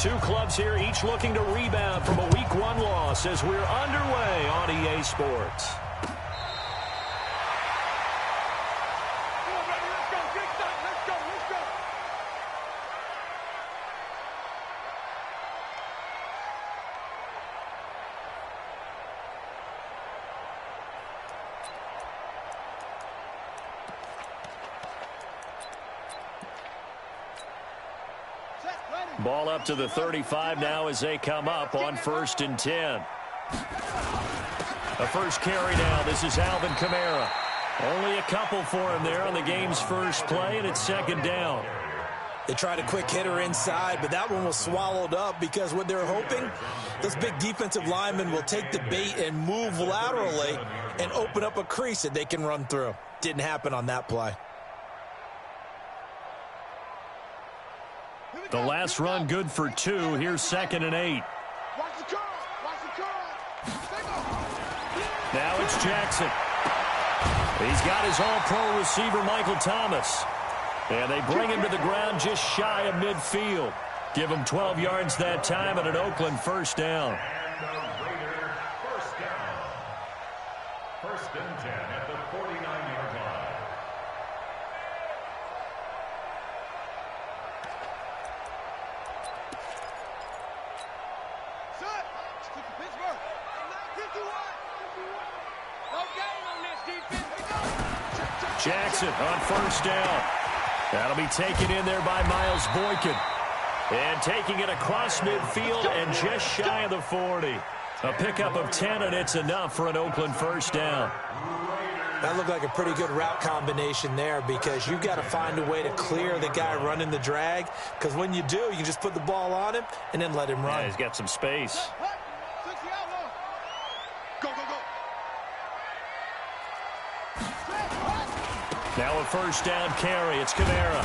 Two clubs here, each looking to rebound from a Week 1 loss as we're underway on EA Sports. Ball up to the 35 now as they come up on 1st and 10. The first carry now. This is Alvin Kamara. Only a couple for him there on the game's first play, and it's 2nd down. They tried a quick hitter inside, but that one was swallowed up because what they're hoping, those big defensive linemen will take the bait and move laterally and open up a crease that they can run through. Didn't happen on that play. The last run good for 2. Here's 2nd and 8. Now it's Jackson. He's got his all-pro receiver, Michael Thomas. And they bring him to the ground just shy of midfield. Give him 12 yards that time and an Oakland 1st down. First and 10 at the 49-yard line. Jackson on 1st down. That'll be taken in there by Miles Boykin. And taking it across midfield and just shy of the 40. A pickup of 10, and it's enough for an Oakland 1st down. That looked like a pretty good route combination there because you've got to find a way to clear the guy running the drag. Because when you do, you can just put the ball on him and then let him run. Yeah, he's got some space. Now a 1st down carry. It's Kamara.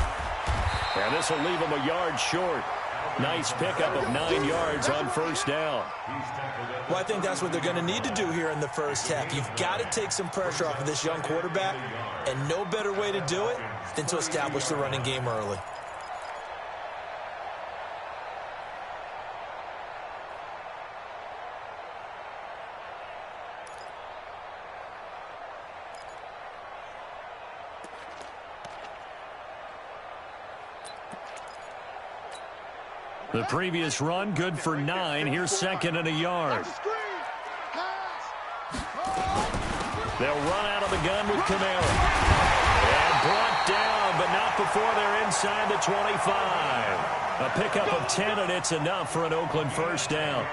And this will leave him a yard short. Nice pickup of 9 yards on 1st down. Well, I think that's what they're going to need to do here in the first half. You've got to take some pressure off of this young quarterback, and no better way to do it than to establish the running game early. The previous run, good for 9. Here's 2nd and a yard. They'll run out of the gun with Kamara. And brought down, but not before they're inside the 25. A pickup of 10, and it's enough for an Oakland 1st down.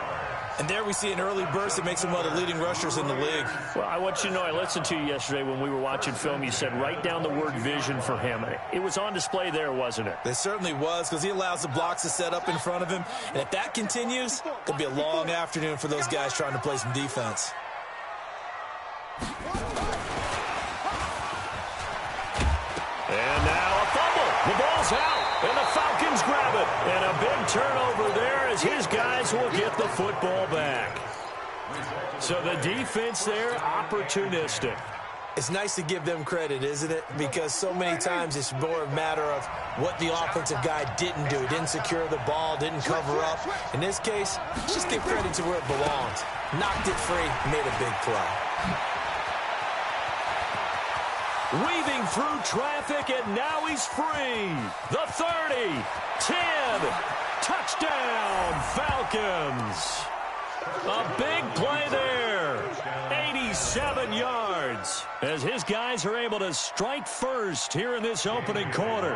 And there we see an early burst that makes him one of the leading rushers in the league. Well, I want you to know, I listened to you yesterday when we were watching film. You said write down the word vision for him. It was on display there, wasn't it? It certainly was, because he allows the blocks to set up in front of him. And if that continues, it'll be a long afternoon for those guys trying to play some defense. And now a fumble. The ball's out, and the Falcons grab it. And a big turnover there as his guys will get the football back. So the defense there, opportunistic. It's nice to give them credit, isn't it? Because so many times it's more a matter of what the offensive guy didn't do. Didn't secure the ball, didn't cover up. In this case, just give credit to where it belongs. Knocked it free, made a big play. Weaving through traffic, and now he's free. The 30, 10, touchdown, Falcons. A big play there. 87 yards as his guys are able to strike first here in this opening quarter.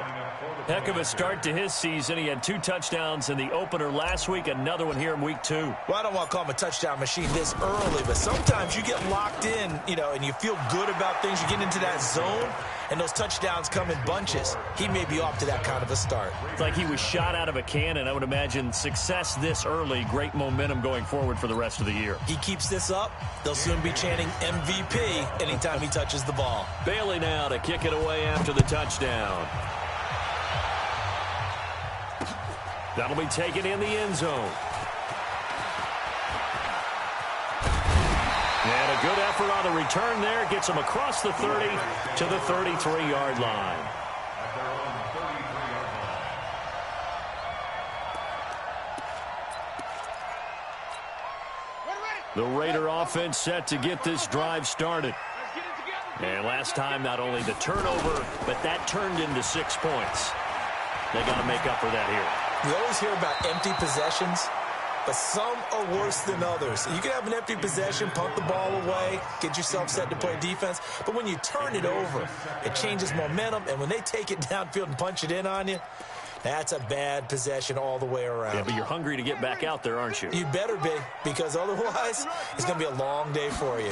Heck of a start to his season. He had 2 touchdowns in the opener last week, another one here in week 2. Well, I don't want to call him a touchdown machine this early, but sometimes you get locked in, and you feel good about things. You get into that zone, and those touchdowns come in bunches. He may be off to that kind of a start. It's like he was shot out of a cannon. I would imagine success this early, great momentum going forward for the rest of the year. He keeps this up, they'll soon be chanting MVP anytime he touches the ball. Bailey now to kick it away after the touchdown. That'll be taken in the end zone. And a good effort on the return there. Gets him across the 30 to the 33-yard line. The Raider offense set to get this drive started. And last time, not only the turnover, but that turned into 6 points. They got to make up for that here. You always hear about empty possessions, but some are worse than others. You can have an empty possession, punt the ball away, get yourself set to play defense, but when you turn it over, it changes momentum, and when they take it downfield and punch it in on you, that's a bad possession all the way around. Yeah, but you're hungry to get back out there, aren't you? You better be, because otherwise, it's going to be a long day for you.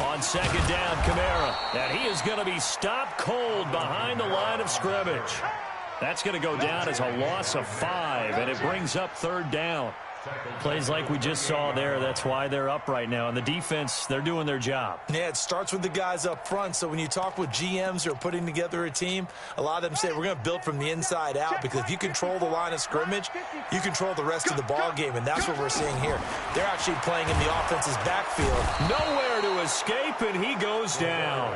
On second down, Kamara. And he is going to be stopped cold behind the line of scrimmage. That's going to go down as a loss of 5, and it brings up third down. Plays like we just saw there. That's why they're up right now. And the defense, they're doing their job. Yeah, it starts with the guys up front. So when you talk with GMs who are putting together a team, a lot of them say we're going to build from the inside out, because if you control the line of scrimmage, you control the rest of the ball game, and that's what we're seeing here. They're actually playing in the offense's backfield. Nowhere to escape, and he goes down.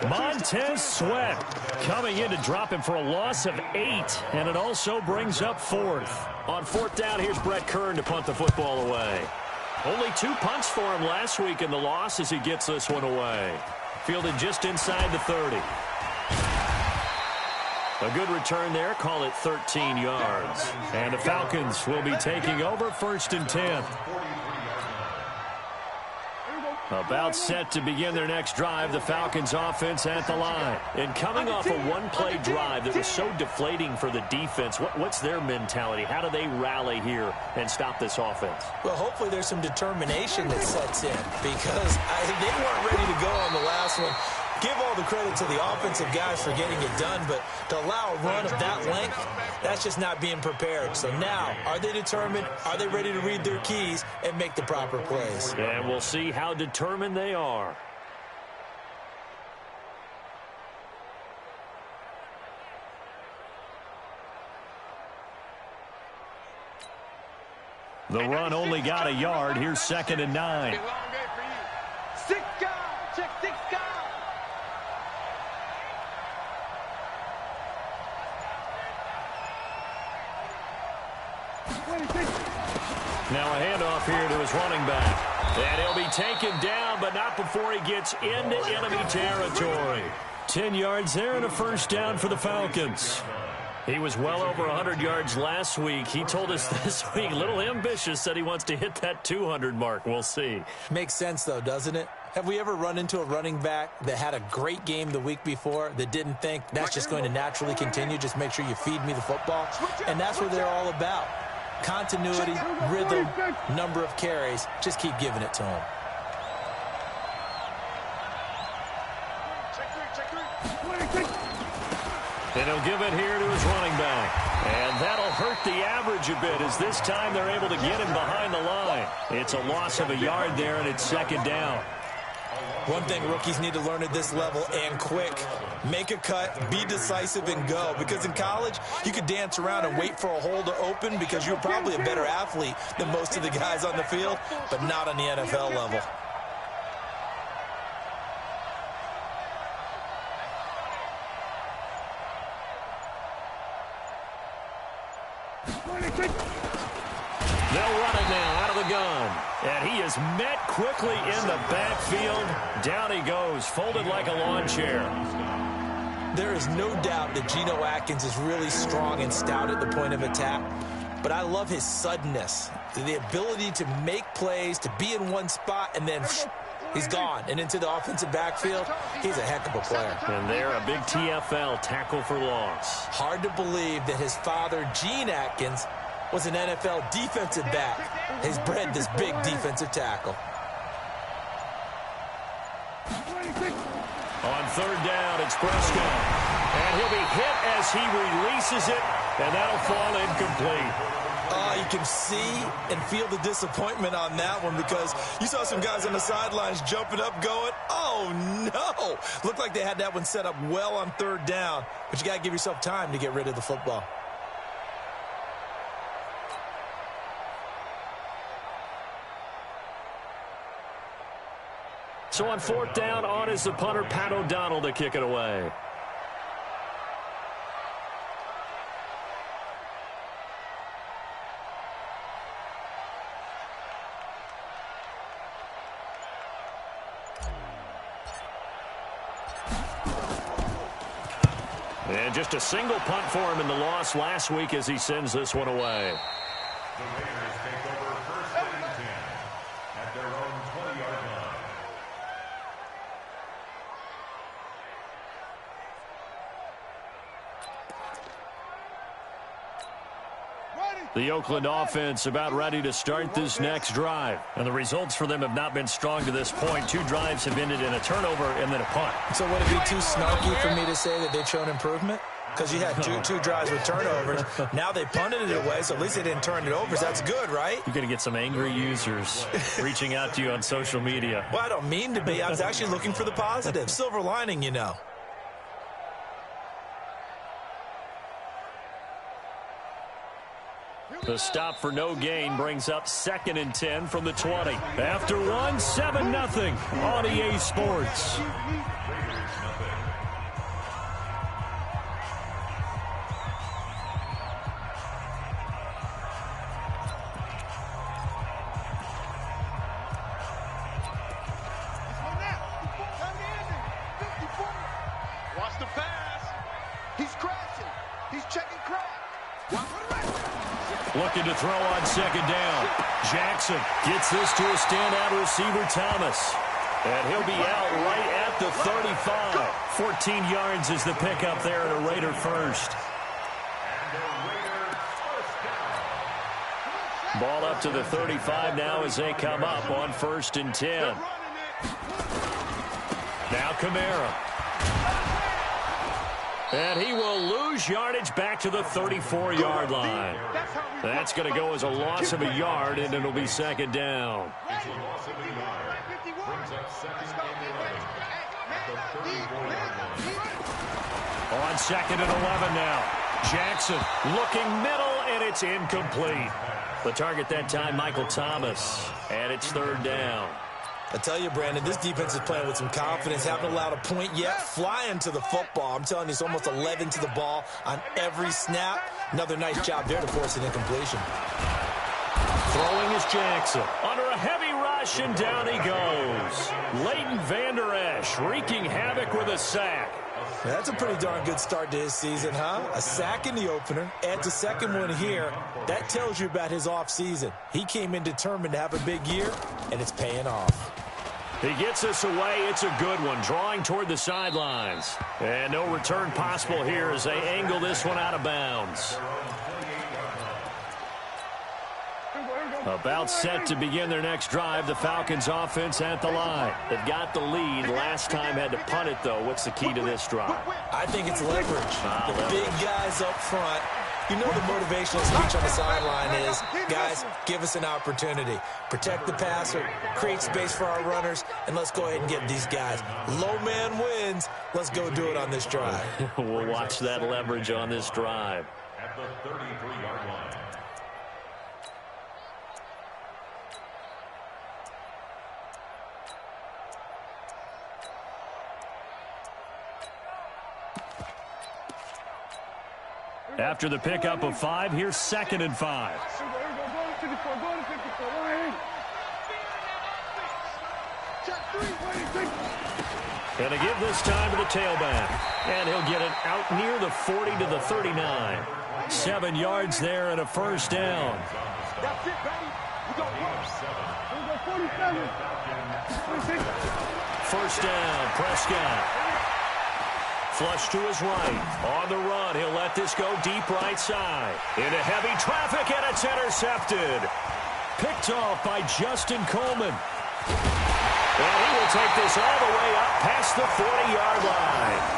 Montez Sweat coming in to drop him for a loss of 8, and it also brings up 4th. On 4th down, here's Brett Kern to punt the football away. Only 2 punts for him last week in the loss as he gets this one away. Fielded just inside the 30. A good return there. Call it 13 yards. And the Falcons will be taking over 1st and 10. About set to begin their next drive, the Falcons offense at the line. And coming off a one-play drive that was so deflating for the defense, what's their mentality? How do they rally here and stop this offense? Well, hopefully there's some determination that sets in, because they weren't ready to go on the last one. Give all the credit to the offensive guys for getting it done, but to allow a run of that length, that's just not being prepared. So now, are they determined? Are they ready to read their keys and make the proper plays? And we'll see how determined they are. The run only got a yard. Here's 2nd and 9. Now a handoff here to his running back. And he'll be taken down, but not before he gets into enemy territory. 10 yards there and a 1st down for the Falcons. He was well over 100 yards last week. He told us this week, a little ambitious, said he wants to hit that 200 mark. We'll see. Makes sense, though, doesn't it? Have we ever run into a running back that had a great game the week before that didn't think that's just going to naturally continue? Just make sure you feed me the football. And that's what they're all about. Continuity, rhythm, number of carries. Just keep giving it to him. And he'll give it here to his running back. And that'll hurt the average a bit, as this time they're able to get him behind the line. It's a loss of a yard there, and it's 2nd down. One thing rookies need to learn at this level, and quick: make a cut, be decisive, and go. Because in college, you could dance around and wait for a hole to open because you're probably a better athlete than most of the guys on the field, but not on the NFL level. They'll run it now out of the gun. And he is met quickly in the backfield. Down he goes, folded like a lawn chair. There is no doubt that Geno Atkins is really strong and stout at the point of attack. But I love his suddenness, the ability to make plays, to be in one spot, and then he's gone. And into the offensive backfield, he's a heck of a player. And there, a big TFL, tackle for loss. Hard to believe that his father, Gene Atkins, was an NFL defensive back. He's bred this big defensive tackle. On 3rd down, it's Prescott. And he'll be hit as he releases it, and that'll fall incomplete. You can see and feel the disappointment on that one, because you saw some guys on the sidelines jumping up going, oh, no. Looked like they had that one set up well on 3rd down, but you got to give yourself time to get rid of the football. So on 4th down, on is the punter, Pat O'Donnell, to kick it away. And just a single punt for him in the loss last week as he sends this one away. The Raiders take over first and 10 at their own 20-yard line. The Oakland offense about ready to start this next drive. And the results for them have not been strong to this point. 2 drives have ended in a turnover and then a punt. So would it be too snarky for me to say that they've shown improvement? Because you had two drives with turnovers. Now they punted it away, so at least they didn't turn it over. So that's good, right? You're going to get some angry users reaching out to you on social media. Well, I don't mean to be. I was actually looking for the positive. Silver lining, you know. The stop for no gain brings up 2nd and 10 from the 20. After one, 7-0 on EA Sports. Watch the pass. He's crashing. He's checking crack. Looking to throw on 2nd down. Jackson gets this to a standout receiver, Thomas. And he'll be out right at the 35. 14 yards is the pickup there and a Raider first. Ball up to the 35 now as they come up on 1st and 10. Now Kamara. And he will lose yardage back to the 34-yard line. That's going to go as a loss of a yard, and it'll be 2nd down. It's a loss of a yard. Brings up 2nd and 11 at the 34-yard line. On 2nd and 11 now. Jackson looking middle, and it's incomplete. The target that time, Michael Thomas. And it's 3rd down. I tell you, Brandon, this defense is playing with some confidence. Haven't allowed a point yet. Flying to the football. I'm telling you, it's almost 11 to the ball on every snap. Another nice job there to force an incompletion. Throwing is Jackson. Under a heavy rush, and down he goes. Leighton Vander Esch wreaking havoc with a sack. That's a pretty darn good start to his season, huh? A sack in the opener, adds a second one here. That tells you about his offseason. He came in determined to have a big year, and it's paying off. He gets us away. It's a good one, drawing toward the sidelines. And no return possible here as they angle this one out of bounds. About set to begin their next drive, the Falcons offense at the line. They've got the lead. Last time had to punt it, though. What's the key to this drive? I think it's leverage. The big guys up front. You know the motivational speech on the sideline is, guys, give us an opportunity. Protect the passer, create space for our runners, and let's go ahead and get these guys. Low man wins. Let's go do it on this drive. We'll watch that leverage on this drive. At the 33-yard line. After the pickup of 5, here's 2nd and 5. And a give this time to the tailback. And he'll get it out near the 40 to the 39. 7 yards there and a 1st down. That's it, baby. We go First down, Prescott. Flush to his right. On the run, he'll let this go deep right side. Into heavy traffic, and it's intercepted. Picked off by Justin Coleman. And he will take this all the way up past the 40-yard line.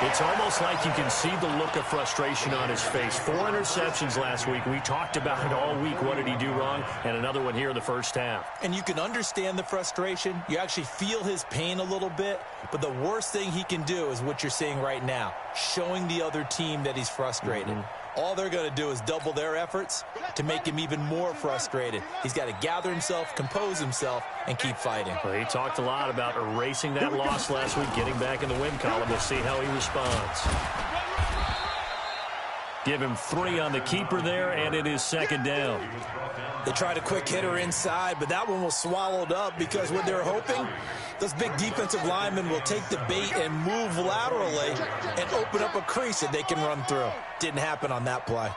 It's almost like you can see the look of frustration on his face. 4 interceptions last week. We talked about it all week. What did he do wrong? And another one here in the first half. And you can understand the frustration. You actually feel his pain a little bit. But the worst thing he can do is what you're seeing right now, showing the other team that he's frustrated. All they're going to do is double their efforts to make him even more frustrated. He's got to gather himself, compose himself, and keep fighting. Well, he talked a lot about erasing that loss last week, getting back in the win column. We'll see how he responds. Give him 3 on the keeper there, and it is second down. They tried a quick hitter inside, but that one was swallowed up because what they're hoping, those big defensive linemen will take the bait and move laterally and open up a crease that they can run through. Didn't happen on that play.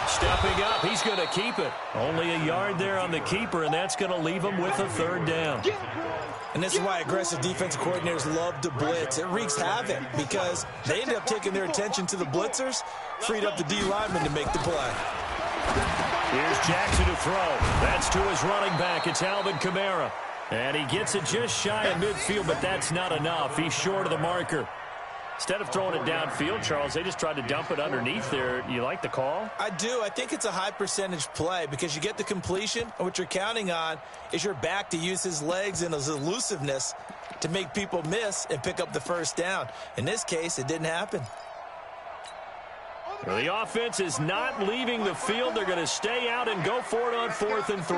Stepping up, he's going to keep it. Only a yard there on the keeper, and that's going to leave him with a third down. And this is why aggressive defensive coordinators love to blitz. It wreaks havoc because they end up taking their attention to the blitzers, freed up the D lineman to make the play. Here's Jackson to throw. That's to his running back. It's Alvin Kamara. And he gets it just shy of midfield, but that's not enough. He's short of the marker. Instead of throwing it downfield, Charles, they just tried to dump it underneath there. You like the call? I do. I think it's a high percentage play because you get the completion, and what you're counting on is your back to use his legs and his elusiveness to make people miss and pick up the first down. In this case, it didn't happen. Well, the offense is not leaving the field. They're going to stay out and go for it on 4th and 3.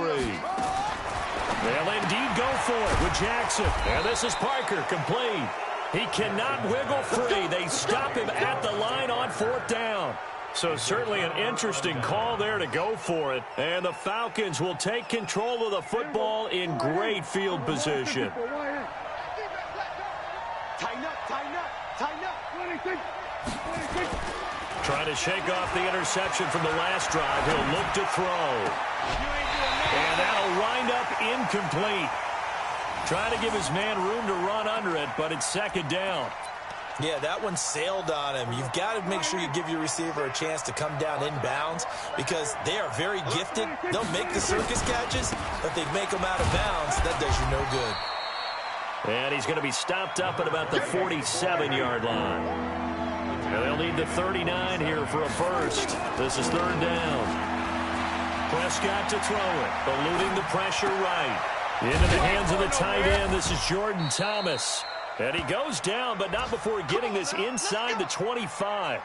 They'll indeed go for it with Jackson. And this is Parker, complete. He cannot wiggle free. They stop him at the line on 4th down. So certainly an interesting call there to go for it. And the Falcons will take control of the football in great field position. Tighten up, tighten up, tighten up. Trying to shake off the interception from the last drive. He'll look to throw. And that'll wind up incomplete. Trying to give his man room to run under it, but it's second down. Yeah, that one sailed on him. You've got to make sure you give your receiver a chance to come down inbounds because they are very gifted. They'll make the circus catches, but they make them out of bounds. That does you no good. And he's going to be stopped up at about the 47-yard line. And they'll need the 39 here for a first. This is third down. Prescott to throw it, eluding the pressure right. Into the hands of the tight end. This is Jordan Thomas. And he goes down, but not before getting this inside the 25.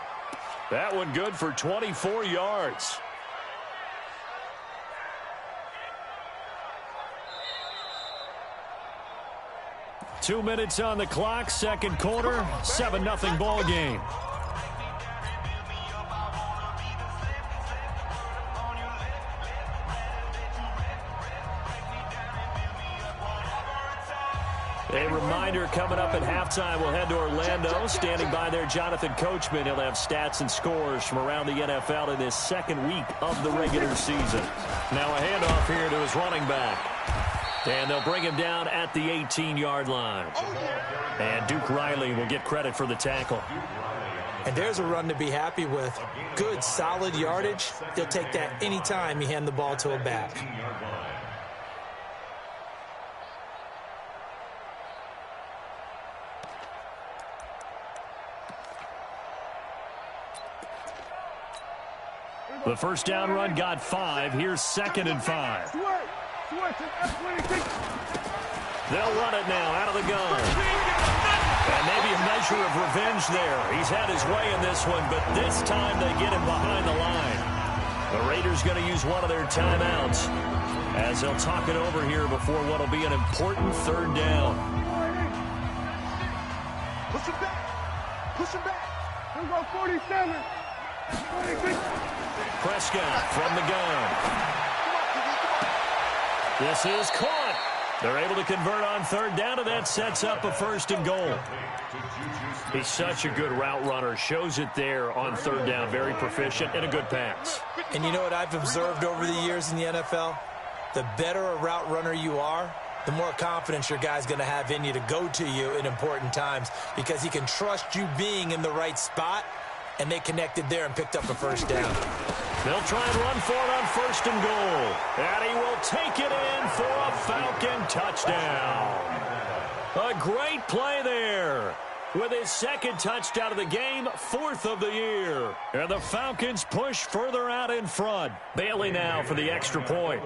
That one good for 24 yards. Two minutes on the clock, second quarter, 7-0 ball game. A reminder, coming up at halftime, we'll head to Orlando. Standing by there, Jonathan Coachman. He'll have stats and scores from around the NFL in his second week of the regular season. Now a handoff here to his running back. And they'll bring him down at the 18-yard line. And Duke Riley will get credit for the tackle. And there's a run to be happy with. Good, solid yardage. They'll take that anytime you hand the ball to a back. The first down run got 5. Here's 2nd and 5. They'll run it now out of the gun. And maybe a measure of revenge there. He's had his way in this one, but this time they get him behind the line. The Raiders going to use one of their timeouts as they'll talk it over here before what will be an important third down. Push him back. Push him back. We'll go 47. 46. Prescott from the gun. This is caught. They're able to convert on third down, and that sets up a 1st and goal. He's such a good route runner. Shows it there on third down. Very proficient and a good pass. And you know what I've observed over the years in the NFL? The better a route runner you are, the more confidence your guy's going to have in you to go to you in important times because he can trust you being in the right spot, and they connected there and picked up a first down. They'll try and run for it on 1st and goal. And he will take it in for a Falcon touchdown. A great play there. With his 2nd touchdown of the game, 4th of the year. And the Falcons push further out in front. Bailey now for the extra point.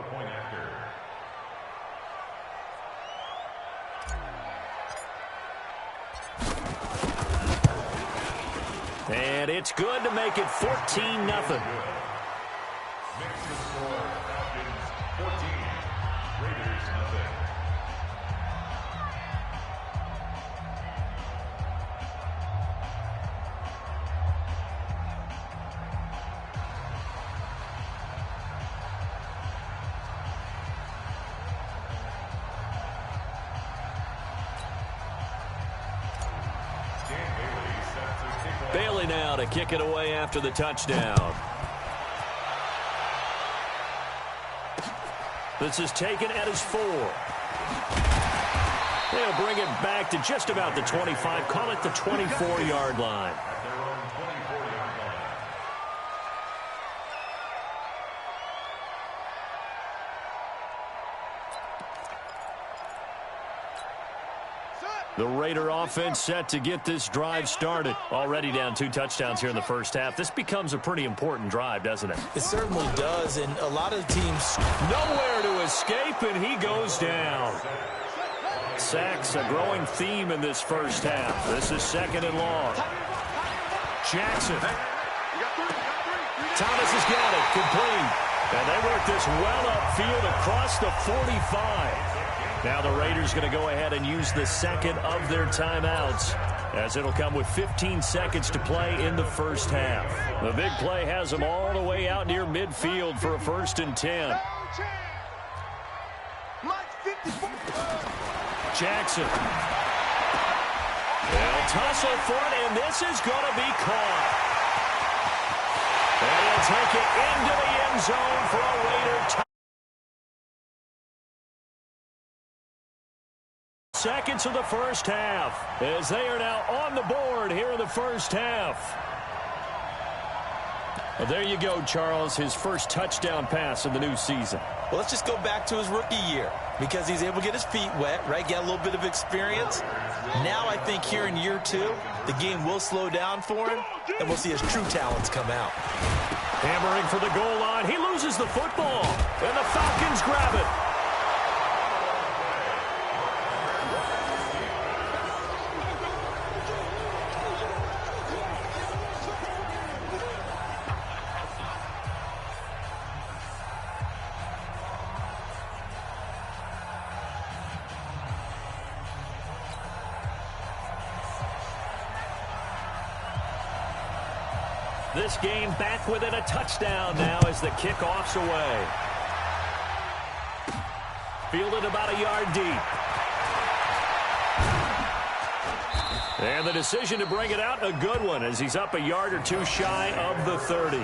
And it's good to make it 14-0. now to kick it away after the touchdown. This is taken at his 4. They'll bring it back to just about the 25. Call it the 24-yard line. The Raider offense set to get this drive started. Already down 2 touchdowns here in the first half. This becomes a pretty important drive, doesn't it? It certainly does, and a lot of teams... Nowhere to escape, and he goes down. Sacks, a growing theme in this first half. This is 2nd and long. Jackson. Thomas has got it, complete. And they work this well upfield across the 45. Now the Raiders going to go ahead and use the second of their timeouts, as it'll come with 15 seconds to play in the first half. The big play has them all the way out near midfield for a 1st and 10. Jackson. They'll tussle for it, and this is going to be caught. And he'll take it into the end zone for a Raider touchdown. Seconds of the first half, as they are now on the board here in the first half. Well, there you go, Charles, his first touchdown pass of the new season. Well, let's just go back to his rookie year, because he's able to get his feet wet, right? Get a little bit of experience. Now I think here in year 2, the game will slow down for him, and we'll see his true talents come out. Hammering for the goal line. He loses the football, and the Falcons grab it. This game back within a touchdown now as the kickoff's away. Fielded about a yard deep. And the decision to bring it out, a good one, as he's up a yard or 2 shy of the 30.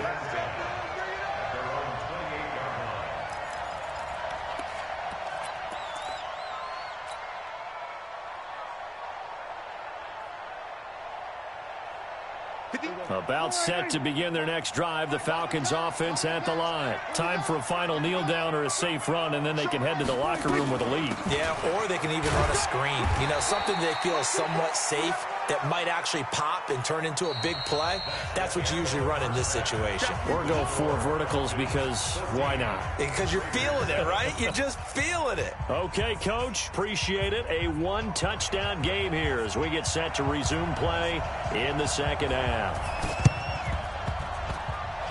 About set to begin their next drive. The Falcons offense at the line. Time for a final kneel down or a safe run, and then they can head to the locker room with a lead. Yeah, or they can even run a screen. You know, something they feel is somewhat safe that might actually pop and turn into a big play. That's what you usually run in this situation. Or go 4 verticals, because why not? Because you're feeling it, right? You're just feeling it. Okay, Coach. Appreciate it. A 1-touchdown game here as we get set to resume play in the second half.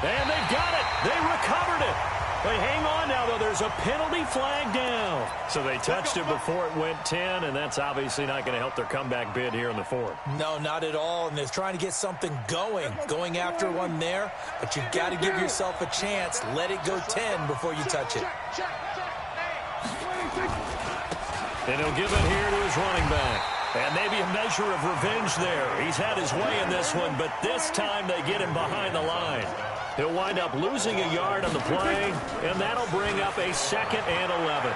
And they've got it. They recovered it. They hang on now, though. There's a penalty flag down. So they touched it before it went 10, and that's obviously not going to help their comeback bid here in the 4th. No, not at all. And they're trying to get something going after one there. But you've got to give yourself a chance. Let it go 10 before you touch it. And he'll give it here to his running back. And maybe a measure of revenge there. He's had his way in this one, but this time they get him behind the line. He'll wind up losing a yard on the play, and that'll bring up a 2nd and 11.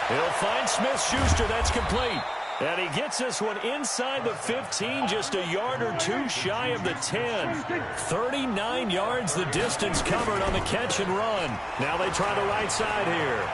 He'll find Smith-Schuster. That's complete. And he gets this one inside the 15, just a yard or 2 shy of the 10. 39 yards the distance covered on the catch and run. Now they try the right side here.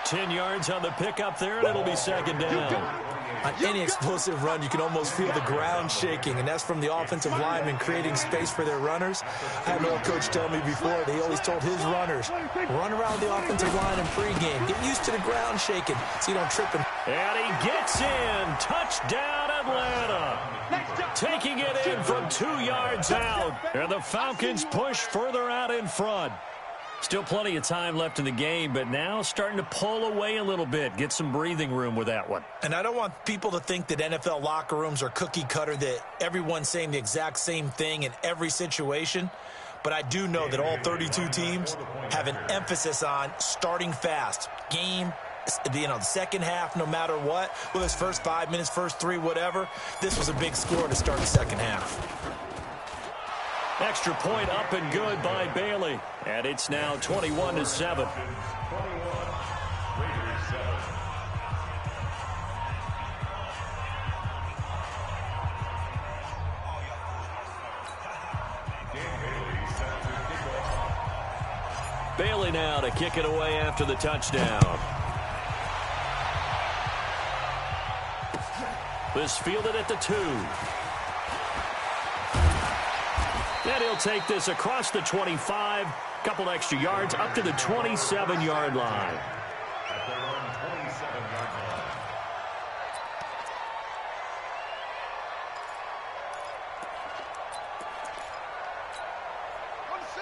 10 yards on the pickup there, and it'll be 2nd down. On any explosive run, you can almost feel the ground shaking, and that's from the offensive linemen creating space for their runners. I had an old coach tell me before, he always told his runners, run around the offensive line in pregame. Get used to the ground shaking so you don't trip. And he gets in. Touchdown, Atlanta. Taking it in from 2 yards out. And the Falcons push further out in front. Still plenty of time left in the game, but now starting to pull away a little bit. Get some breathing room with that one. And I don't want people to think that NFL locker rooms are cookie cutter, that everyone's saying the exact same thing in every situation. But I do know that all 32 teams have an emphasis on starting fast, game the second half, no matter what, whether it's first 5 minutes, first 3, whatever, this was a big score to start the second half. Extra point up and good by Bailey. And it's now 21-7. Bailey now to kick it away after the touchdown. This fielded at the 2. And he'll take this across the 25. Couple extra yards up to the 27-yard line.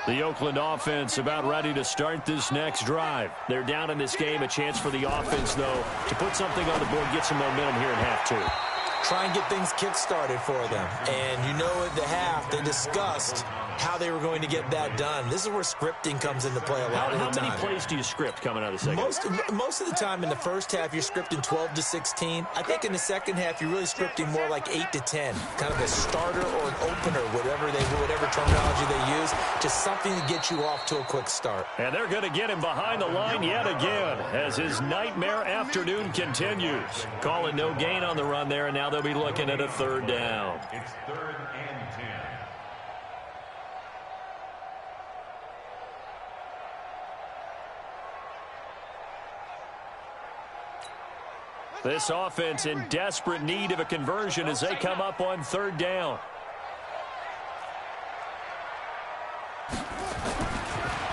The Oakland offense about ready to start this next drive. They're down in this game. A chance for the offense, though, to put something on the board, get some momentum here in half 2. Try and get things kick-started for them. And you know at the half, they discussed how they were going to get that done. This is where scripting comes into play a lot of the time. How many plays do you script coming out of the second half? Most of the time in the first half, you're scripting 12 to 16. I think in the second half, you're really scripting more like 8 to 10. Kind of a starter or an opener, whatever terminology they use, just something to get you off to a quick start. And they're going to get him behind the line yet again as his nightmare afternoon continues. Calling no gain on the run there, and now they'll be looking at a 3rd down. It's 3rd and 10. This offense in desperate need of a conversion as they come up on 3rd down.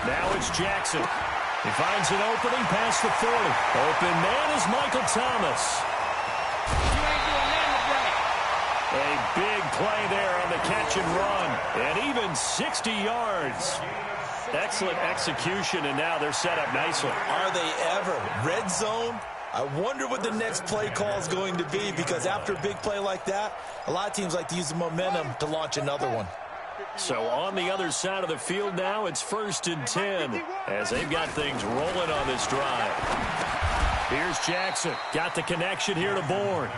Now it's Jackson. He finds an opening past the 40. Open man is Michael Thomas. A big play there on the catch and run. And even 60 yards. Excellent execution, and now they're set up nicely. Are they ever? Red zone? I wonder what the next play call is going to be, because after a big play like that, a lot of teams like to use the momentum to launch another one. So on the other side of the field now, it's 1st and 10 as they've got things rolling on this drive. Here's Jackson. Got the connection here to Bourne.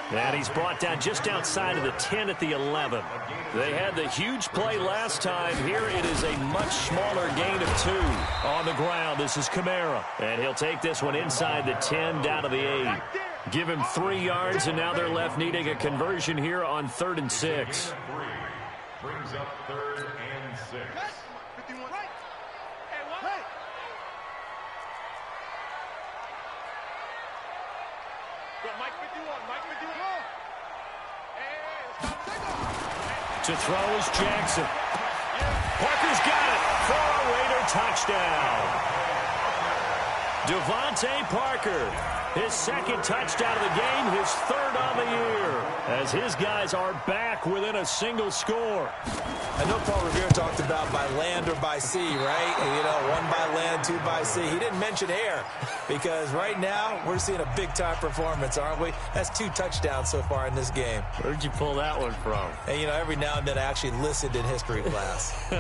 And he's brought down just outside of the 10 at the 11. They had the huge play last time. Here it is a much smaller gain of 2. On the ground, this is Kamara. And he'll take this one inside the 10 down to the 8. Give him 3 yards, and now they're left needing a conversion here on 3rd and 6. Brings up 3rd and 6. To throw is Jackson. Parker's got it for a Raider touchdown. Devontae Parker, his 2nd touchdown of the game, his 3rd on the year, as his guys are back within a single score. I know Paul Revere talked about by land or by sea, right? You know, 1 by land, 2 by sea. He didn't mention air, because right now we're seeing a big-time performance, aren't we? That's 2 touchdowns so far in this game. Where'd you pull that one from? And, you know, every now and then I actually listened in history class.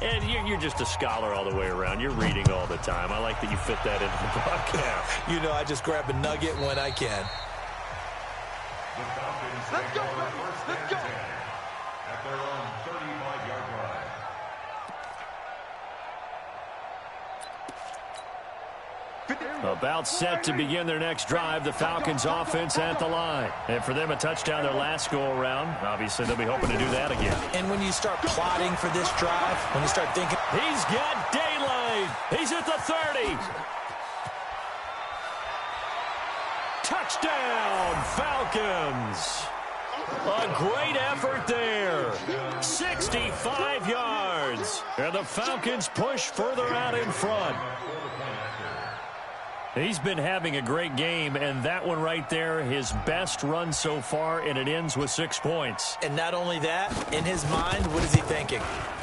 And you're just a scholar all the way around. You're reading all the time. I like that you fit that into the broadcast. You know, I just grab a nugget when I can. Let's go, let's go. At their own 35-yard line. About set to begin their next drive, the Falcons offense at the line. And for them, a touchdown their last go-around. Obviously, they'll be hoping to do that again. And when you start plotting for this drive, when you start thinking... He's got daylight. He's at the 30. Touchdown, Falcons. A great effort there. 65 yards. And the Falcons push further out in front. He's been having a great game, and that one right there, his best run so far, and it ends with 6 points. And not only that, in his mind, what is he thinking?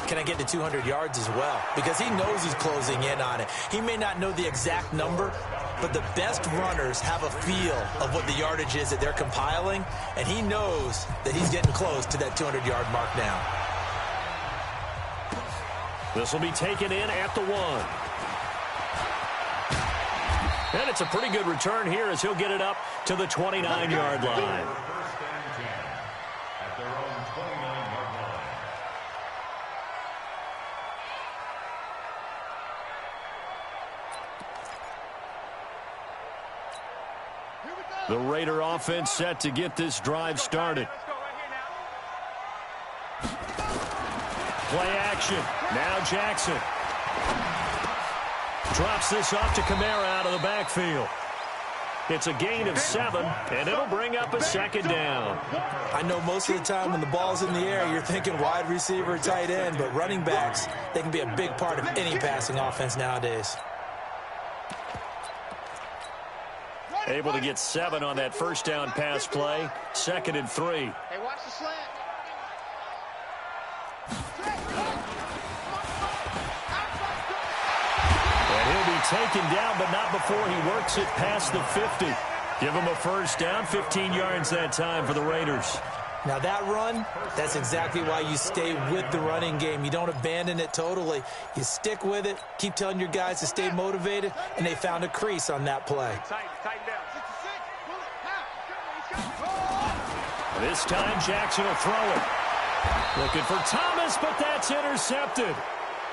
Can I get to 200 yards as well? Because he knows he's closing in on it. He may not know the exact number, but the best runners have a feel of what the yardage is that they're compiling, and he knows that he's getting close to that 200-yard mark now. This will be taken in at the 1. And it's a pretty good return here as he'll get it up to the 29-yard line. First and 10 at their own 29-yard line. The Raider offense set to get this drive started. Play action. Now Jackson. Drops this off to Kamara out of the backfield. It's a gain of 7, and it'll bring up a second down. I know most of the time when the ball's in the air, you're thinking wide receiver, tight end, but running backs, they can be a big part of any passing offense nowadays. Able to get 7 on that first down pass play. 2nd and 3. Hey, watch the slant. And he'll be taken down, but not before he works it past the 50. Give him a first down, 15 yards that time for the Raiders. Now that run, that's exactly why you stay with the running game. You don't abandon it totally. You stick with it, keep telling your guys to stay motivated, and they found a crease on that play. Tighten down. This time Jackson will throw it. Looking for Thomas, but that's intercepted.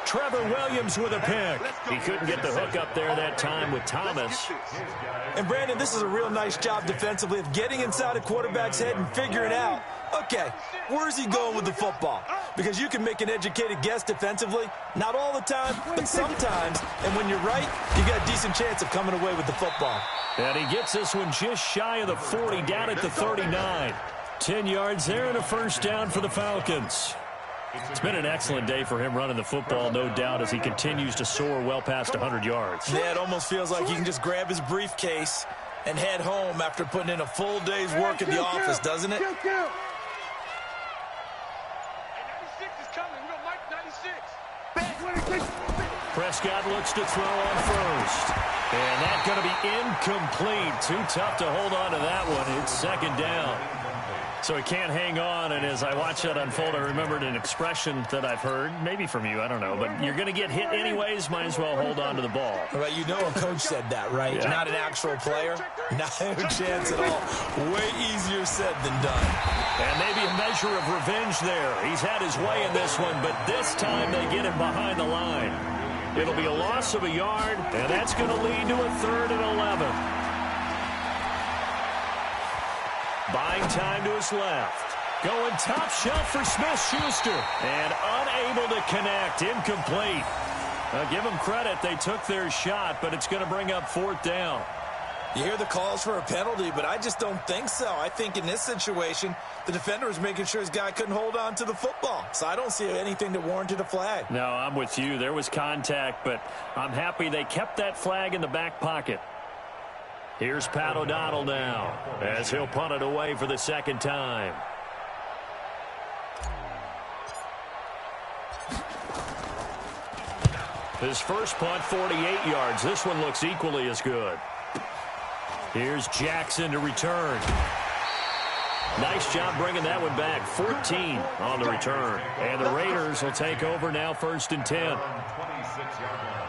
Trevor Williams with a pick. He couldn't get the hook up there that time with Thomas. And Brandon, this is a real nice job defensively of getting inside a quarterback's head and figuring out, okay, where's he going with the football? Because you can make an educated guess defensively, not all the time, but sometimes. And when you're right, you got a decent chance of coming away with the football. And he gets this one just shy of the 40, down at the 39. 10 yards there and a first down for the Falcons. It's been an excellent day for him running the football, no doubt, as he continues to soar well past 100 yards. Yeah, it almost feels like he can just grab his briefcase and head home after putting in a full day's work at the office, doesn't it? 96 is coming. We got Mike 96. Prescott looks to throw on first. And that's going to be incomplete. Too tough to hold on to that one. It's second down. So he can't hang on, and as I watch that unfold, I remembered an expression that I've heard, maybe from you, I don't know, but you're going to get hit anyways, might as well hold on to the ball. Right, you know a coach said that, right? Yeah. Not an actual player. Not a chance at all. Way easier said than done. And maybe a measure of revenge there. He's had his way in this one, but this time they get him behind the line. It'll be a loss of a yard, and that's going to lead to a 3rd and 11. Buying time to his left. Going top shelf for Smith-Schuster. And unable to connect. Incomplete. Give them credit. They took their shot, but it's going to bring up 4th down. You hear the calls for a penalty, but I just don't think so. I think in this situation, the defender was making sure his guy couldn't hold on to the football. So I don't see anything that warranted a flag. No, I'm with you. There was contact, but I'm happy they kept that flag in the back pocket. Here's Pat O'Donnell now as he'll punt it away for the second time. His first punt, 48 yards. This one looks equally as good. Here's Jackson to return. Nice job bringing that one back. 14 on the return. And the Raiders will take over now, 1st and 10. 26-yard line.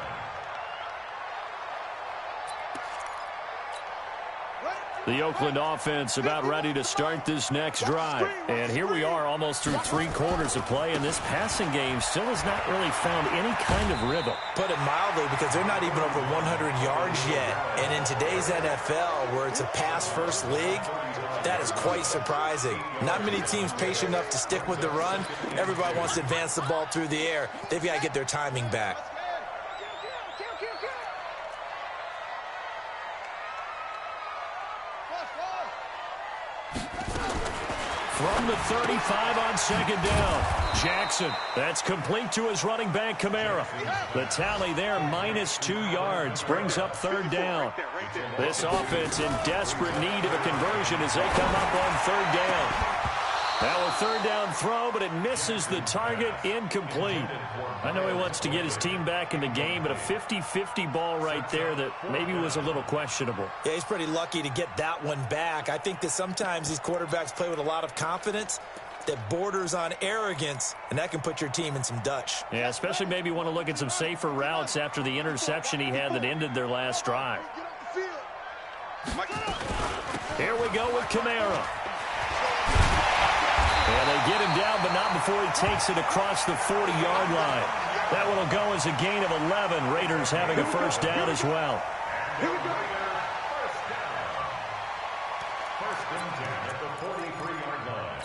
The Oakland offense about ready to start this next drive. And here we are almost through 3 quarters of play, and this passing game still has not really found any kind of rhythm. Put it mildly, because they're not even over 100 yards yet. And in today's NFL, where it's a pass-first league, that is quite surprising. Not many teams patient enough to stick with the run. Everybody wants to advance the ball through the air. They've got to get their timing back. From the 35 on second down. Jackson, that's complete to his running back, Kamara. The tally there, -2 yards, brings up 3rd down. This offense in desperate need of a conversion as they come up on 3rd down. Now a 3rd down throw, but it misses the target, incomplete. I know he wants to get his team back in the game, but a 50-50 ball right there that maybe was a little questionable. Yeah, he's pretty lucky to get that one back. I think that sometimes these quarterbacks play with a lot of confidence that borders on arrogance, and that can put your team in some Dutch. Yeah, especially maybe want to look at some safer routes after the interception he had that ended their last drive. Get off the field. Here we go with Kamara. And they get him down, but not before he takes it across the 40-yard line. That one will go as a gain of 11. Raiders having a first down as well. Here we go. First and 10 at the 43-yard line.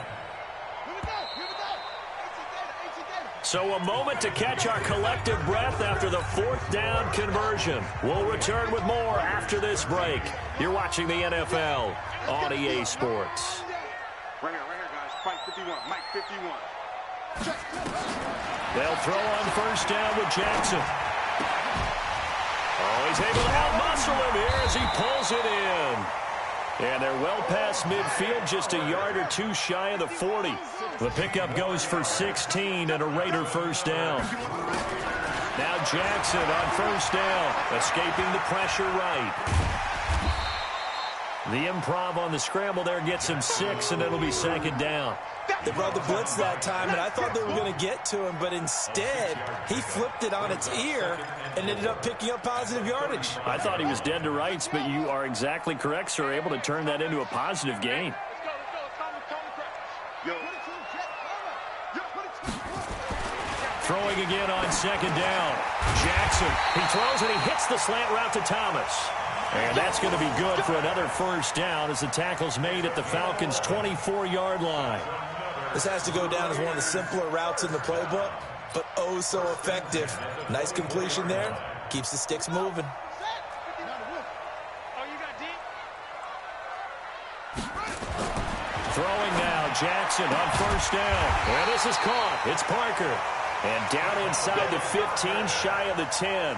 Here we go. So a moment to catch our collective breath after the fourth down conversion. We'll return with more after this break. You're watching the NFL on EA Sports. Right here, guys. Mike 51. Mike 51. They'll throw on first down with Jackson. Oh, he's able to outmuscle him here as he pulls it in. And they're well past midfield, just a yard or two shy of the 40. The pickup goes for 16 and a Raider first down. Now Jackson on first down, escaping the pressure right. The improv on the scramble there gets him 6, and it'll be second down. They brought the blitz that time, and I thought they were going to get to him, but instead, he flipped it on its ear and ended up picking up positive yardage. I thought he was dead to rights, but you are exactly correct, sir. Able to turn that into a positive gain. Throwing again on second down. Jackson, he throws and he hits the slant route to Thomas. And that's going to be good for another first down as the tackle's made at the Falcons' 24-yard line. This has to go down as one of the simpler routes in the playbook, but oh so effective. Nice completion there. Keeps the sticks moving. Throwing now, Jackson on first down. And this is caught. It's Parker. And down inside the 15, shy of the 10.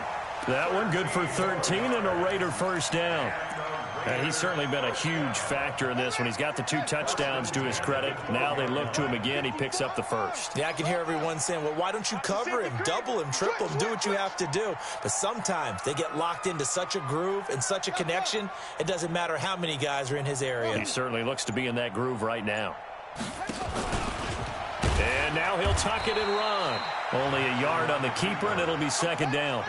That one good for 13 and a Raider first down. And he's certainly been a huge factor in this when he's got the 2 touchdowns to his credit. Now they look to him again. He picks up the first. Yeah, I can hear everyone saying, well, why don't you cover him, double him, triple him, do what you have to do. But sometimes they get locked into such a groove and such a connection, it doesn't matter how many guys are in his area. He certainly looks to be in that groove right now. And now he'll tuck it and run. Only a yard on the keeper, and it'll be second down.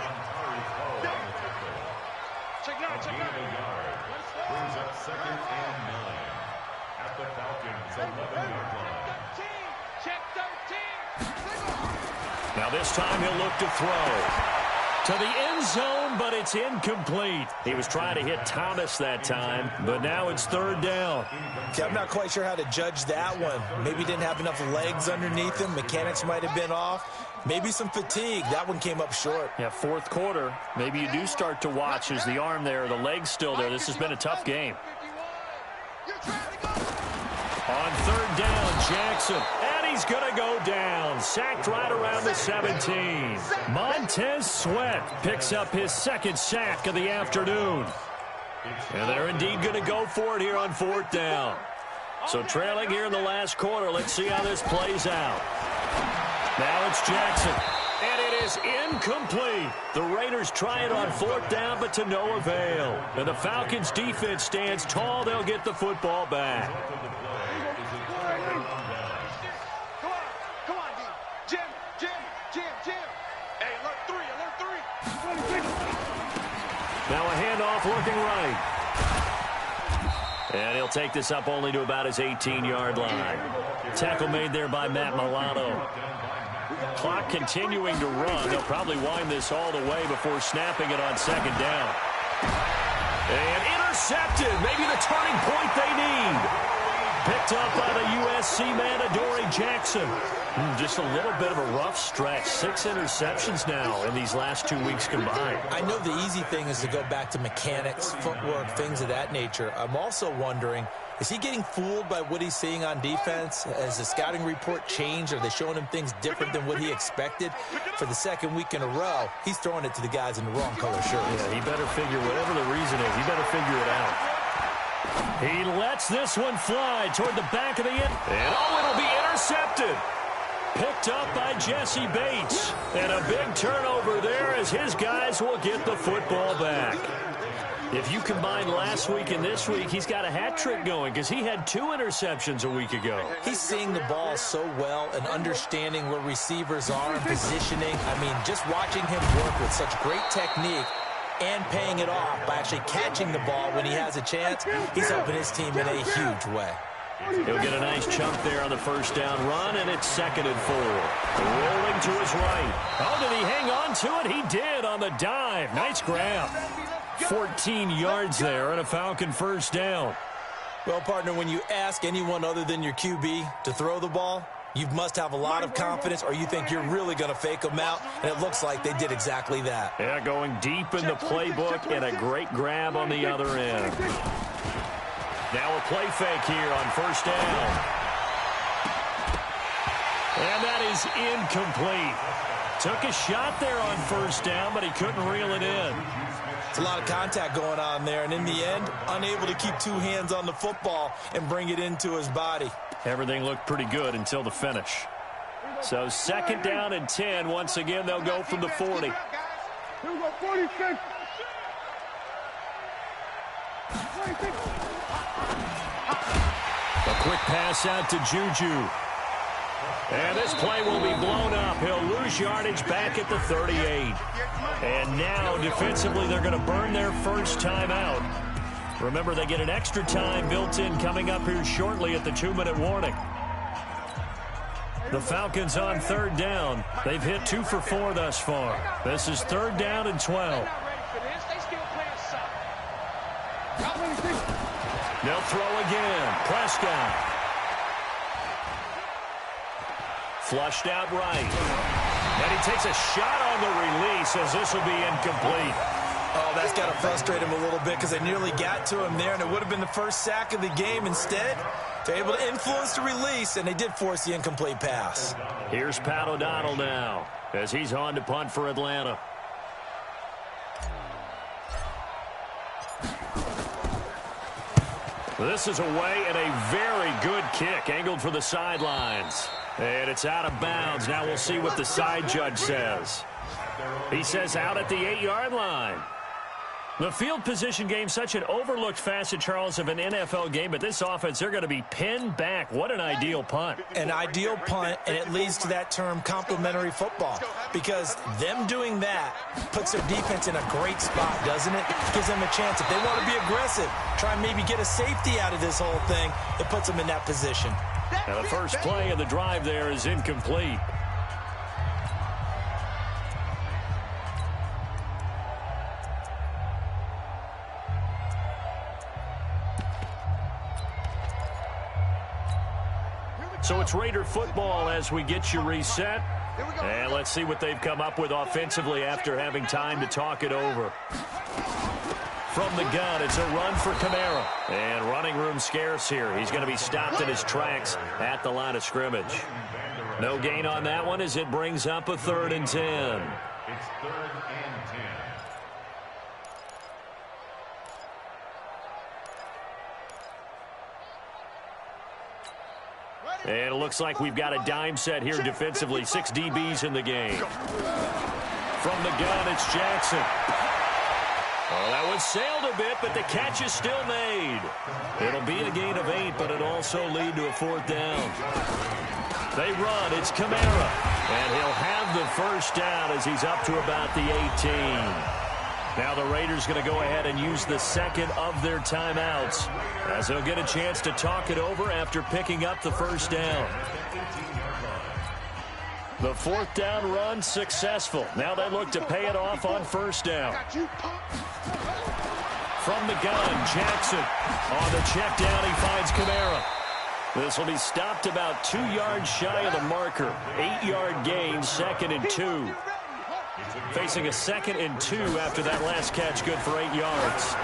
Brings up second and 9 at the Falcons' 11-yard line. Now this time he'll look to throw to the end zone, but it's incomplete. He was trying to hit Thomas that time, but now it's third down. Okay, I'm not quite sure how to judge that one. Maybe he didn't have enough legs underneath him. Mechanics might have been off. Maybe some fatigue. That one came up short. Yeah, fourth quarter. Maybe you do start to watch as the arm there, the leg's still there. This has been a tough game. On third down, Jackson. And he's going to go down. Sacked right around the 17. Montez Sweat picks up his second sack of the afternoon. And they're indeed going to go for it here on fourth down. So trailing here in the last quarter. Let's see how this plays out. Now it's Jackson, and it is incomplete. The Raiders try it on fourth down, but to no avail. And the Falcons' defense stands tall. They'll get the football back. Come on, D. Jim. Hey, alert 3. Now a handoff looking right. And he'll take this up only to about his 18-yard line. Tackle made there by Matt Milano. Clock continuing to run. They'll probably wind this all the way before snapping it on second down. And intercepted. Maybe the turning point they need. Picked up by the USC man, Adoree Jackson. Just a little bit of a rough stretch. 6 interceptions now in these last 2 weeks combined. I know the easy thing is to go back to mechanics, footwork, things of that nature. I'm also wondering, is he getting fooled by what he's seeing on defense? Has the scouting report changed? Are they showing him things different than what he expected? For the second week in a row, he's throwing it to the guys in the wrong color shirts. Yeah, he better figure, whatever the reason is, he better figure it out. He lets this one fly toward the back of the end. And oh, it'll be intercepted. Picked up by Jesse Bates. And a big turnover there as his guys will get the football back. If you combine last week and this week, he's got a hat trick going because he had 2 interceptions a week ago. He's seeing the ball so well and understanding where receivers are and positioning. I mean, just watching him work with such great technique, and paying it off by actually catching the ball when he has a chance, he's helping his team in a huge way. He'll get a nice chunk there on the first down run, and it's 2nd and 4. Rolling to his right. Oh, did he hang on to it? He did on the dive. Nice grab. 14 yards there and a Falcon first down. Well, partner, when you ask anyone other than your QB to throw the ball, you must have a lot of confidence, or you think you're really going to fake them out, and it looks like they did exactly that. Yeah, going deep in the playbook and a great grab on the other end. Now a play fake here on first down. And that is incomplete. Took a shot there on first down, but he couldn't reel it in. It's a lot of contact going on there, and in the end, unable to keep two hands on the football and bring it into his body. Everything looked pretty good until the finish. So 2nd down and 10. Once again, they'll go from the 40. Here we go, 46. 46. A quick pass out to Juju. And this play will be blown up. He'll lose yardage back at the 38. And now, defensively, they're going to burn their first time out. Remember, they get an extra time built in coming up here shortly at the 2-minute warning. The Falcons on 3rd down. They've hit 2 for 4 thus far. This is 3rd down and 12. They'll throw again. Prescott. Flushed out right. And he takes a shot on the release as this will be incomplete. Oh, that's got to frustrate him a little bit because they nearly got to him there, and it would have been the first sack of the game. Instead, they're able to influence the release, and they did force the incomplete pass. Here's Pat O'Donnell now as he's on to punt for Atlanta. This is away and a very good kick angled for the sidelines. And it's out of bounds. Now we'll see what the side judge says. He says out at the 8-yard line. The field position game, such an overlooked facet, Charles, of an NFL game. But this offense, they're going to be pinned back. What an ideal punt. An ideal punt, and it leads to that term complementary football. Because them doing that puts their defense in a great spot, doesn't it? Gives them a chance. If they want to be aggressive, try and maybe get a safety out of this whole thing, it puts them in that position. Now the first play of the drive there is incomplete. So it's Raider football as we get you reset. And let's see what they've come up with offensively after having time to talk it over. From the gun, it's a run for Kamara. And running room scarce here. He's going to be stopped in his tracks at the line of scrimmage. No gain on that one as it brings up a 3rd and 10. It's 3rd and 10. And it looks like we've got a dime set here defensively. 6 DBs in the game. From the gun, it's Jackson. Well, that one sailed a bit, but the catch is still made. It'll be a gain of 8, but it'll also lead to a 4th down. They run. It's Kamara. And he'll have the first down as he's up to about the 18. Now the Raiders going to go ahead and use the second of their timeouts as they'll get a chance to talk it over after picking up the first down. The 4th down run successful. Now they look to pay it off on first down. From the gun, Jackson. On the check down, he finds Kamara. This will be stopped about 2 yards shy of the marker. 8-yard gain, 2nd and 2. Facing a 2nd and 2 after that last catch, good for 8 yards.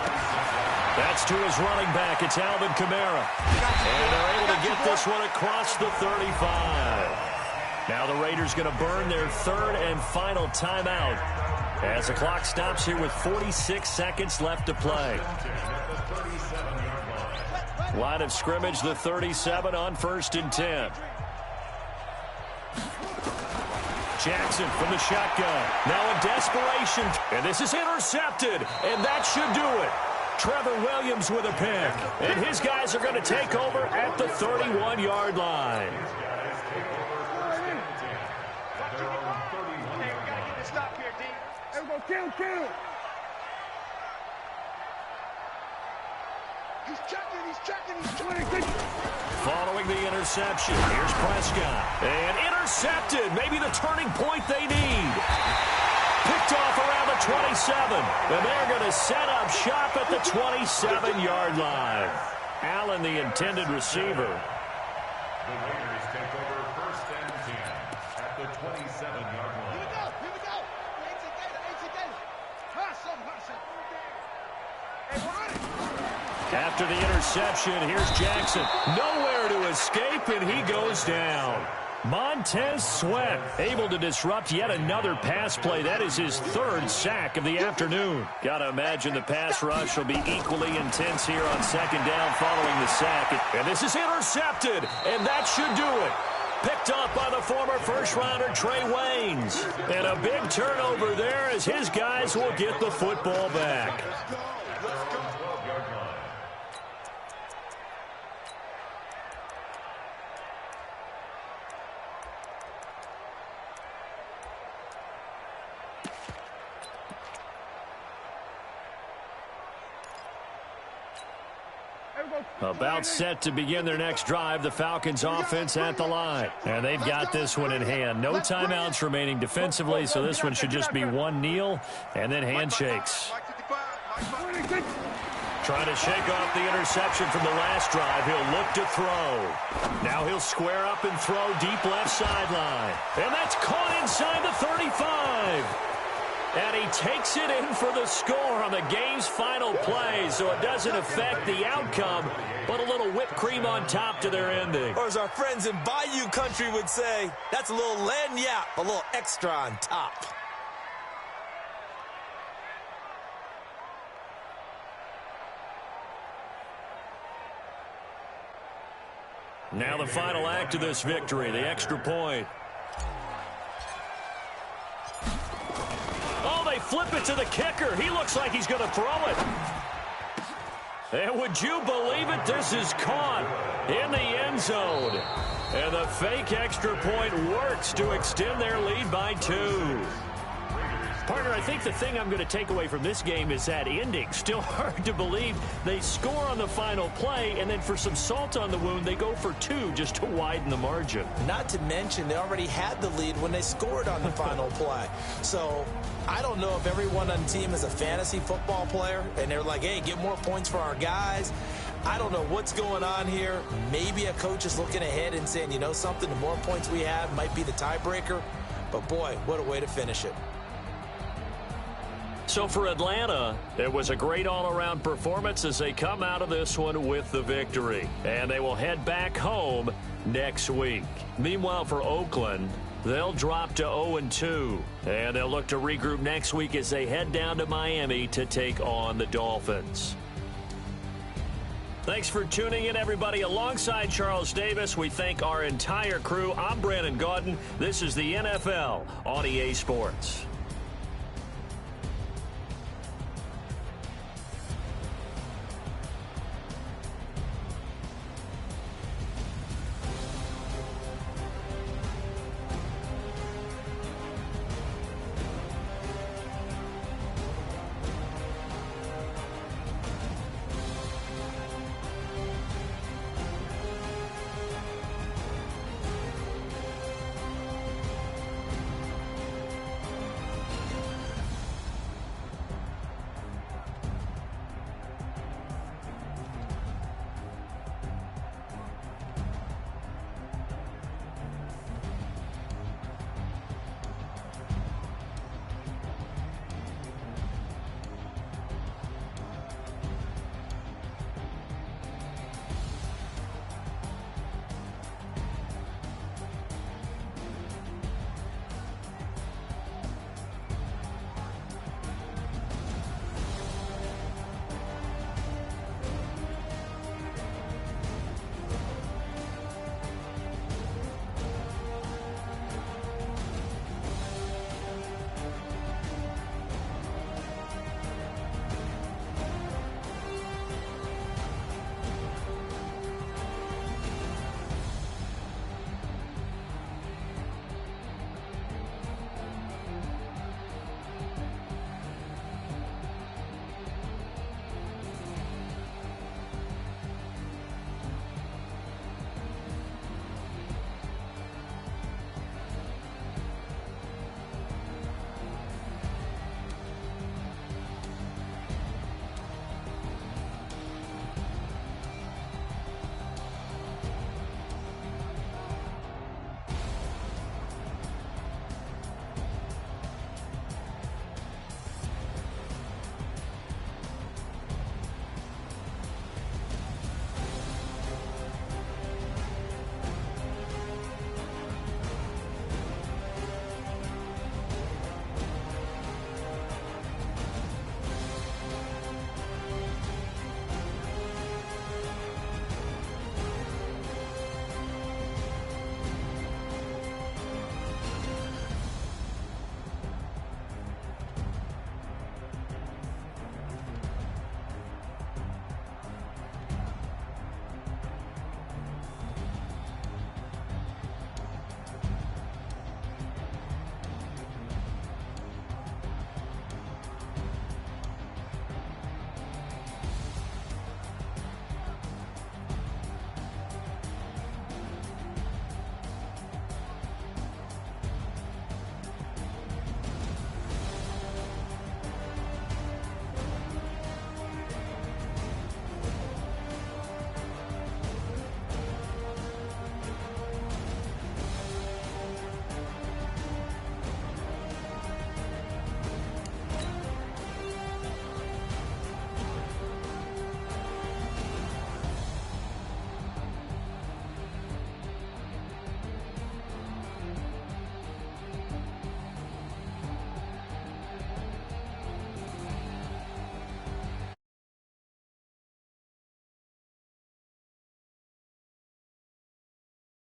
That's to his running back. It's Alvin Kamara. And they're able to get this one across the 35. Now the Raiders going to burn their 3rd and final timeout as the clock stops here with 46 seconds left to play. Line of scrimmage, the 37 on 1st and 10. Jackson from the shotgun. Now in desperation. And this is intercepted. And that should do it. Trevor Williams with a pick. And his guys are going to take over at the 31-yard line. He's checking. Following the interception, here's Prescott. And intercepted. Maybe the turning point they need. Picked off around the 27. And they're going to set up shop at the 27-yard line. Allen, the intended receiver. The Raiders take over 1st and 10 at the 27-yard line. Here we go. After the interception, here's Jackson. Nowhere to escape, and he goes down. Montez Sweat able to disrupt yet another pass play. That is his 3rd sack of the afternoon. Got to imagine the pass rush will be equally intense here on 2nd down following the sack. And this is intercepted, and that should do it. Picked up by the former first-rounder Trey Waynes. And a big turnover there as his guys will get the football back. About set to begin their next drive, the Falcons offense at the line. And they've got this one in hand. No timeouts remaining defensively, so this one should just be one kneel and then handshakes. Trying to shake off the interception from the last drive. He'll look to throw. Now he'll square up and throw deep left sideline. And that's caught inside the 35. And he takes it in for the score on the game's final play, so it doesn't affect the outcome, but a little whipped cream on top to their ending. Or as our friends in Bayou country would say, that's a little lagniappe, a little extra on top. Now the final act of this victory, the extra point. Flip it to the kicker. He looks like he's going to throw it. And would you believe it? This is caught in the end zone. And the fake extra point works to extend their lead by 2. Partner, I think the thing I'm going to take away from this game is that ending. Still hard to believe they score on the final play, and then for some salt on the wound, they go for 2 just to widen the margin. Not to mention, they already had the lead when they scored on the final play. So I don't know if everyone on the team is a fantasy football player, and they're like, hey, get more points for our guys. I don't know what's going on here. Maybe a coach is looking ahead and saying, you know something, the more points we have might be the tiebreaker. But, boy, what a way to finish it. So for Atlanta, it was a great all-around performance as they come out of this one with the victory. And they will head back home next week. Meanwhile, for Oakland, they'll drop to 0-2. And they'll look to regroup next week as they head down to Miami to take on the Dolphins. Thanks for tuning in, everybody. Alongside Charles Davis, we thank our entire crew. I'm Brandon Gaudin. This is the NFL on EA Sports.